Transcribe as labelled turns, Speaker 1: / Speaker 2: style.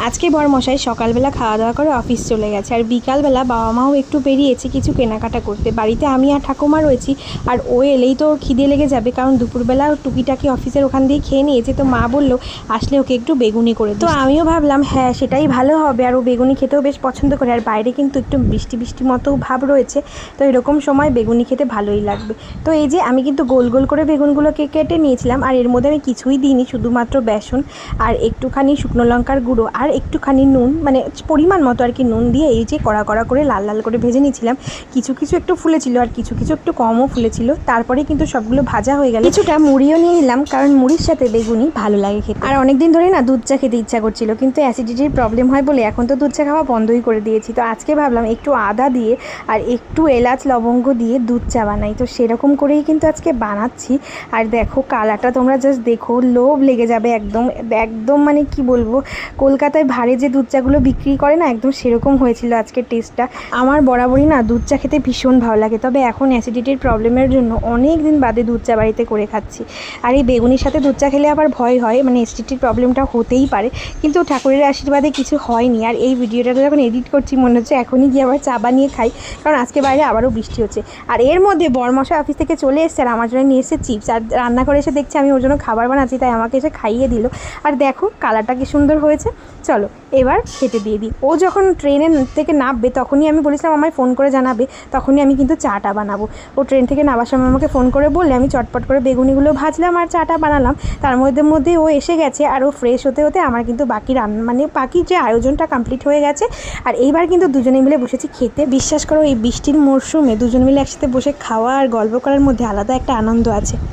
Speaker 1: আজকে বরমশাই সকালবেলা খাওয়া দাওয়া করে অফিস চলে গেছে, আর বিকালবেলা বাবা মাও একটু বেরিয়েছে কিছু কেনাকাটা করতে। বাড়িতে আমি আর ঠাকুমা রয়েছি, আর ও এলেই তো ওর খিদে লেগে যাবে, কারণ দুপুরবেলা টুকিটাকি অফিসের ওখান দিয়ে খেয়ে নিয়েছে। তো মা বললো আসলে ওকে একটু বেগুনি করে দিই। তো আমিও ভাবলাম হ্যাঁ সেটাই ভালো হবে, আর ও বেগুনি খেতেও বেশ পছন্দ করে। আর বাইরে কিন্তু একটু বৃষ্টি বৃষ্টি মতো ভাব রয়েছে, তো এরকম সময় বেগুনি খেতে ভালোই লাগবে। তো এই যে আমি কিন্তু গোল গোল করে বেগুনগুলোকে কেটে নিয়েছিলাম, আর এর মধ্যে আমি কিছুই দিইনি, শুধুমাত্র বেসন আর একটুখানি শুকনো লঙ্কার গুঁড়ো আর একটুখানি নুন, মানে পরিমাণ মতো আর কি নুন দিয়ে এই যে কড়া কড়া করে লাল লাল করে ভেজে নিয়েছিলাম। কিছু কিছু একটু ফুলেছিল আর কিছু কিছু একটু কমও ফুলেছিল। তারপরে কিন্তু সবগুলো ভাজা হয়ে গেল। কিছুটা মুড়িও নিয়ে নিলাম, কারণ মুড়ির সাথে বেগুনি ভালো লাগে খেতে। আর অনেকদিন ধরে না দুধ চা খেতে ইচ্ছা করছিল, কিন্তু অ্যাসিডিটির প্রবলেম হয় বলে এখন তো দুধ চা খাওয়া বন্ধই করে দিয়েছি। তো আজকে ভাবলাম একটু আদা দিয়ে আর একটু এলাচ লবঙ্গ দিয়ে দুধ চা বানাই। তো সেরকম করেই কিন্তু আজকে বানাচ্ছি। আর দেখো কালারটা তোমরা জাস্ট দেখো, লোভ লেগে যাবে একদম একদম, মানে কি বলবো, কলকাতায় ভাড়ে যে দুধ চাগুলো বিক্রি করে না, একদম সেরকম হয়েছিল আজকের টেস্টটা। আমার বরাবরই না দুধ চা খেতে ভীষণ ভালো লাগে, তবে এখন অ্যাসিডিটির প্রবলেমের জন্য অনেক দিন বাদে দুধ চা বাড়িতে করে খাচ্ছি। আর এই বেগুনির সাথে দুধ চা খেলে আবার ভয় হয়, মানে অ্যাসিডিটির প্রবলেমটা হতেই পারে, কিন্তু ঠাকুরের আশীর্বাদে কিছু হয়নি। আর এই ভিডিওটা যখন এডিট করছি মনে হচ্ছে এখনই গিয়ে আবার চা বানিয়ে খাই, কারণ আজকে বাইরে আবারও বৃষ্টি হচ্ছে। আর এর মধ্যে বরমশাই অফিস থেকে চলে এসছে, আর আমার জন্য নিয়ে এসেছে চিপস। আর রান্না করে এসে দেখছি আমি ওর জন্য খাবার বানাচ্ছি, তাই আমাকে এসে খাইয়ে দিল। আর দেখো কালারটা কি সুন্দর হয়েছে। চলো এবার খেতে দিয়ে দিই। ও যখন ট্রেনে থেকে নামবে তখনই আমি বলেছিলাম আমায় ফোন করে জানাবে, তখনই আমি কিন্তু চাটা বানাবো। ও ট্রেন থেকে নামার সময় আমাকে ফোন করে বললে আমি চটপট করে বেগুনিগুলো ভাজলাম আর চাটা বানালাম। তার মধ্যে ও এসে গেছে, আর ও ফ্রেশ হতে হতে আমার কিন্তু বাকি রান্না, মানে বাকি যে আয়োজনটা কমপ্লিট হয়ে গেছে। আর এইবার কিন্তু দুজনে মিলে বসেছি খেতে। বিশ্বাস করো এই বৃষ্টির মরশুমে দুজন মিলে একসাথে বসে খাওয়া আর গল্প করার মধ্যে আলাদা একটা আনন্দ আছে।